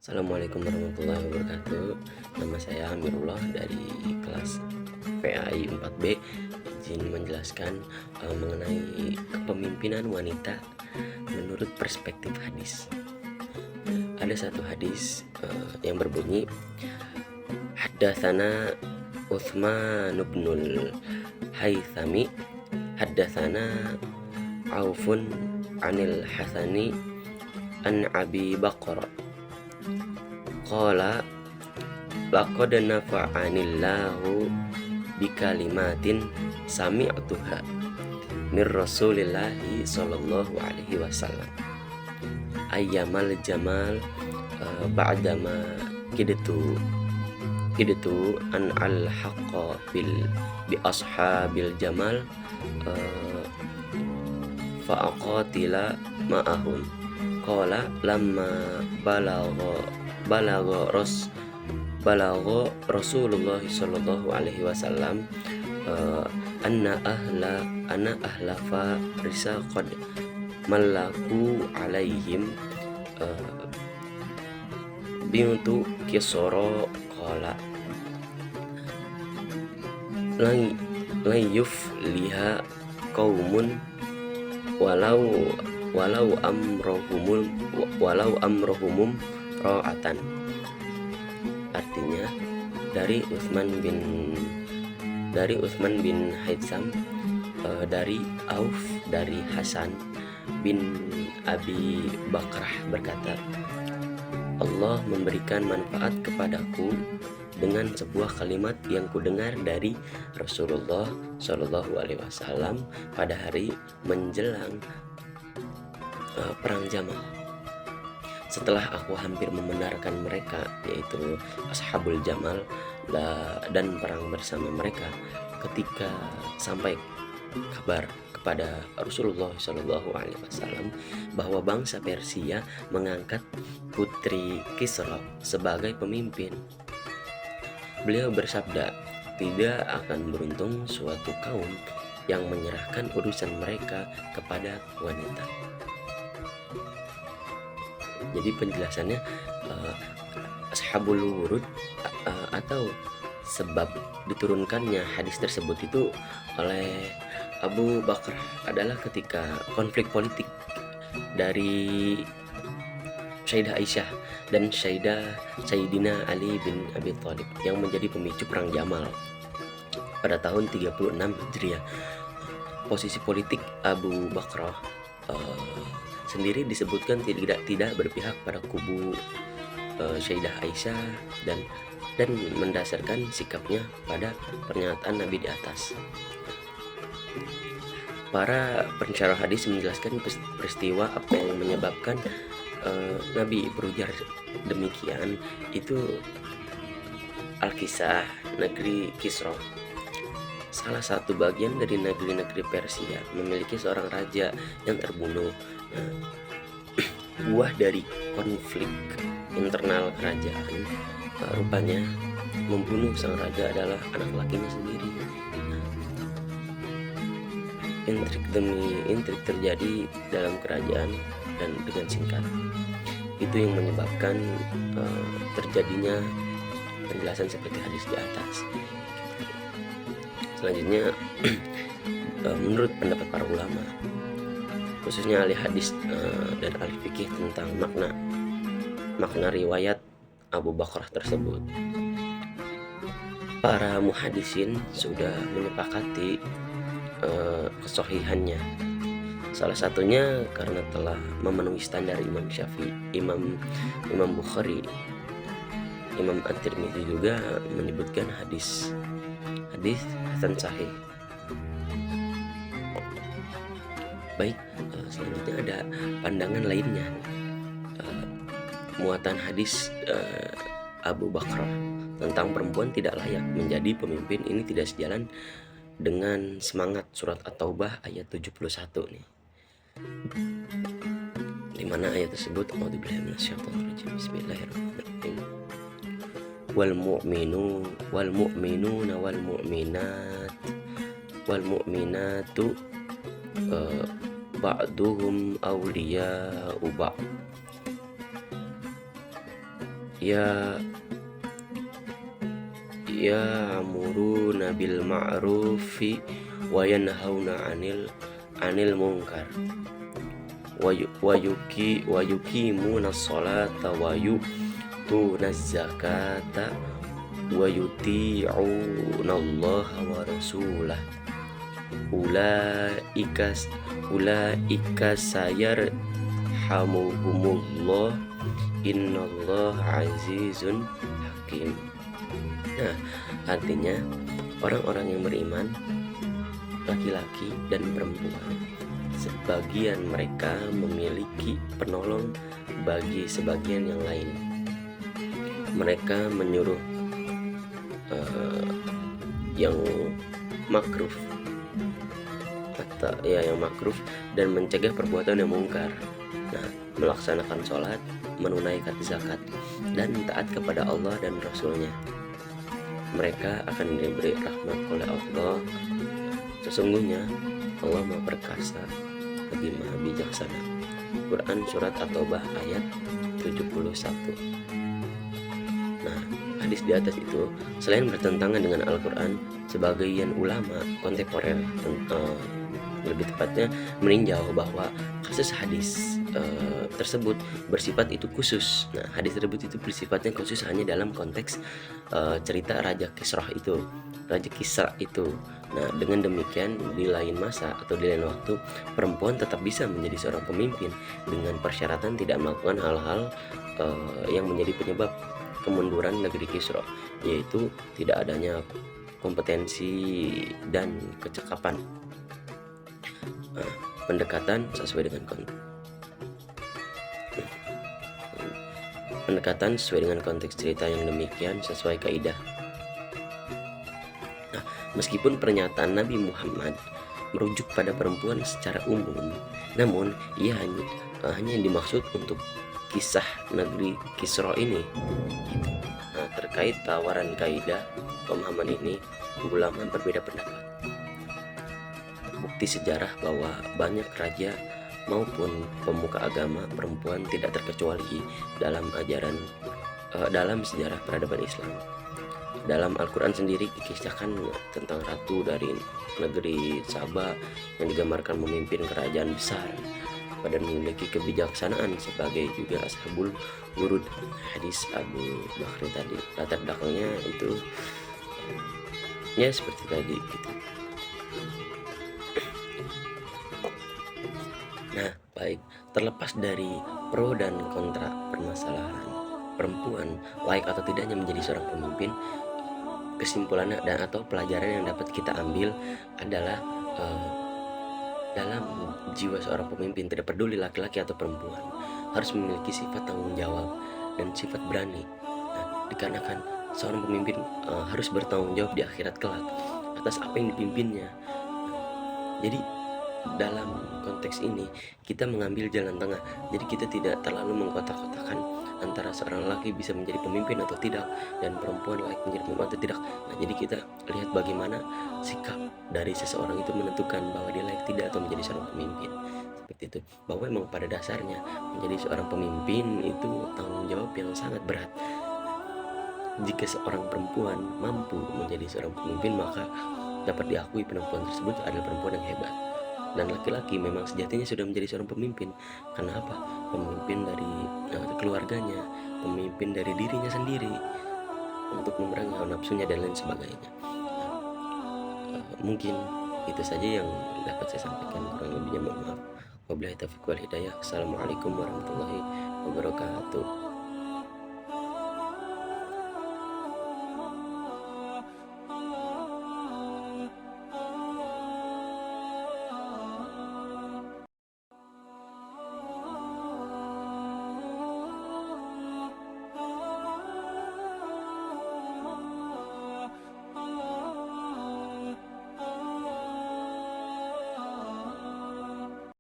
Assalamualaikum warahmatullahi wabarakatuh. Nama saya Amirullah dari kelas PAI 4B. Izin menjelaskan mengenai kepemimpinan wanita menurut perspektif hadis. Ada satu hadis yang berbunyi, Haddatsana Utsman ibnul Haythami haddatsana Aufun anil Hasani an Abi Bakr qala laqad nafa'anillahu bikalimatin sami'tuha mir Rasulillahi sallallahu alaihi wasallam ayyamal jamal ba'dama kidtu an al haqqa bi ashabil jamal fa aqatila ma'ahum qala lamma balagha Rasulullah sallallahu alaihi wasallam anna ahla farisa qad malaku alaihim bintu kisra qala layuf liha qaumun walau amrohumum ra'atan. Artinya dari Utsman bin Haitsam, dari Auf, dari Hasan bin Abi Bakrah berkata, Allah memberikan manfaat kepadaku dengan sebuah kalimat yang kudengar dari Rasulullah Shallallahu Alaihi Wasallam pada hari menjelang perang Jamal. Setelah aku hampir membenarkan mereka, yaitu Ashabul Jamal, dan perang bersama mereka, ketika sampai kabar kepada Rasulullah Shallallahu Alaihi Wasallam bahwa bangsa Persia mengangkat putri Kisra sebagai pemimpin, beliau bersabda, tidak akan beruntung suatu kaum yang menyerahkan urusan mereka kepada wanita. Jadi penjelasannya, Ashabul Wurud atau sebab diturunkannya hadis tersebut itu oleh Abu Bakar adalah ketika konflik politik dari Sayyidah Aisyah dan Sayyidina Ali bin Abi Thalib yang menjadi pemicu perang Jamal pada tahun 36 Hijriah. Posisi politik Abu Bakar sendiri disebutkan tidak berpihak pada kubu Sayyidah Aisyah dan mendasarkan sikapnya pada pernyataan Nabi di atas. Para pensyarah hadis menjelaskan peristiwa apa yang menyebabkan Nabi berujar demikian itu Al-Kisah, negeri Kisra. Salah satu bagian dari negeri-negeri Persia memiliki seorang raja yang terbunuh. Buah dari konflik internal kerajaan, rupanya membunuh sang raja adalah anak lakinya sendiri. Intrik demi intrik terjadi dalam kerajaan dan dengan singkat. Itu yang menyebabkan terjadinya penjelasan seperti hadis di atas. Selanjutnya, menurut pendapat para ulama, khususnya ahli hadis dan ahli fikih tentang makna riwayat Abu Bakrah tersebut, para muhadisin sudah menyepakati kesohihannya. Salah satunya karena telah memenuhi standar Imam Syafi'i, Imam Bukhari, Imam At-Tirmidzi juga menyebutkan hadis hasan sahih. Baik, selanjutnya ada pandangan lainnya. Muatan hadis Abu Bakrah tentang perempuan tidak layak menjadi pemimpin ini tidak sejalan dengan semangat surat At-Taubah ayat 71 nih. Di mana ayat tersebut, A'udzubillahi minasyaitonirrajim, Bismillahirrahmanirrahim. Wal mu'minuna wal mu'minatu ba'duhum awliya'u ba'd ya ya'muruna bil ma'rufi wa yanhauna 'anil munkar wa yuqimuna sholata wa yu'tunaz zakata wa yuti'una Allah wa rasulah ulaika sayarhamuhumullah innallaha azizun hakim. Nah, artinya orang-orang yang beriman, laki-laki dan perempuan, sebagian mereka memiliki penolong bagi sebagian yang lain. Mereka menyuruh yang makruh dan mencegah perbuatan yang mungkar. Nah, melaksanakan sholat, menunaikan zakat, dan taat kepada Allah dan Rasulnya. Mereka akan diberi rahmat oleh Allah. Sesungguhnya Allah Maha Perkasa lagi Maha Bijaksana. Quran Surat At-Taubah ayat 71. Nah, hadis di atas itu selain bertentangan dengan Al-Quran, sebagian ulama kontemporer lebih tepatnya meninjau bahwa kasus hadis tersebut bersifat itu khusus. Nah, hadis tersebut itu bersifatnya khusus hanya dalam konteks cerita Raja Kisra itu. Nah, dengan demikian di lain masa atau di lain waktu, perempuan tetap bisa menjadi seorang pemimpin dengan persyaratan tidak melakukan hal-hal yang menjadi penyebab kemunduran negeri Kisra, yaitu tidak adanya kompetensi dan kecakapan. Pendekatan sesuai dengan konteks cerita yang demikian sesuai kaidah. Nah, meskipun pernyataan Nabi Muhammad merujuk pada perempuan secara umum, namun ia hanya dimaksud untuk kisah negeri Kisra ini. Nah, terkait tawaran kaidah pemahaman ini, ulama berbeda pendapat. Bukti sejarah bahwa banyak raja maupun pemuka agama perempuan tidak terkecuali dalam sejarah peradaban Islam. Dalam Al-Quran sendiri dikisahkan tentang ratu dari negeri Saba yang digambarkan memimpin kerajaan besar dan memiliki kebijaksanaan sebagai juga ashabul wurud. Hadis Abu Bakri tadi, latar belakangnya itu ya seperti tadi gitu. Nah, baik, terlepas dari pro dan kontra permasalahan perempuan layak atau tidaknya menjadi seorang pemimpin, kesimpulannya dan atau pelajaran yang dapat kita ambil adalah dalam jiwa seorang pemimpin, tidak peduli laki-laki atau perempuan, harus memiliki sifat tanggung jawab dan sifat berani. Nah, dikarenakan seorang pemimpin harus bertanggung jawab di akhirat kelak atas apa yang dipimpinnya. Jadi dalam konteks ini kita mengambil jalan tengah. Jadi kita tidak terlalu mengkotak-kotakan antara seorang laki bisa menjadi pemimpin atau tidak dan perempuan layak menjadi pemimpin atau tidak. Nah, jadi kita lihat bagaimana sikap dari seseorang itu menentukan bahwa dia layak tidak atau menjadi seorang pemimpin. Seperti itu. Bahwa memang pada dasarnya menjadi seorang pemimpin itu tanggung jawab yang sangat berat. Jika seorang perempuan mampu menjadi seorang pemimpin, maka dapat diakui perempuan tersebut adalah perempuan yang hebat. Dan laki-laki memang sejatinya sudah menjadi seorang pemimpin. Karena apa? Pemimpin dari keluarganya, pemimpin dari dirinya sendiri untuk memerangi hawa nafsunya dan lain sebagainya. Mungkin itu saja yang dapat saya sampaikan, kurang lebihnya mohon maaf. Wabillahi taufiq wal hidayah. Assalamualaikum warahmatullahi wabarakatuh.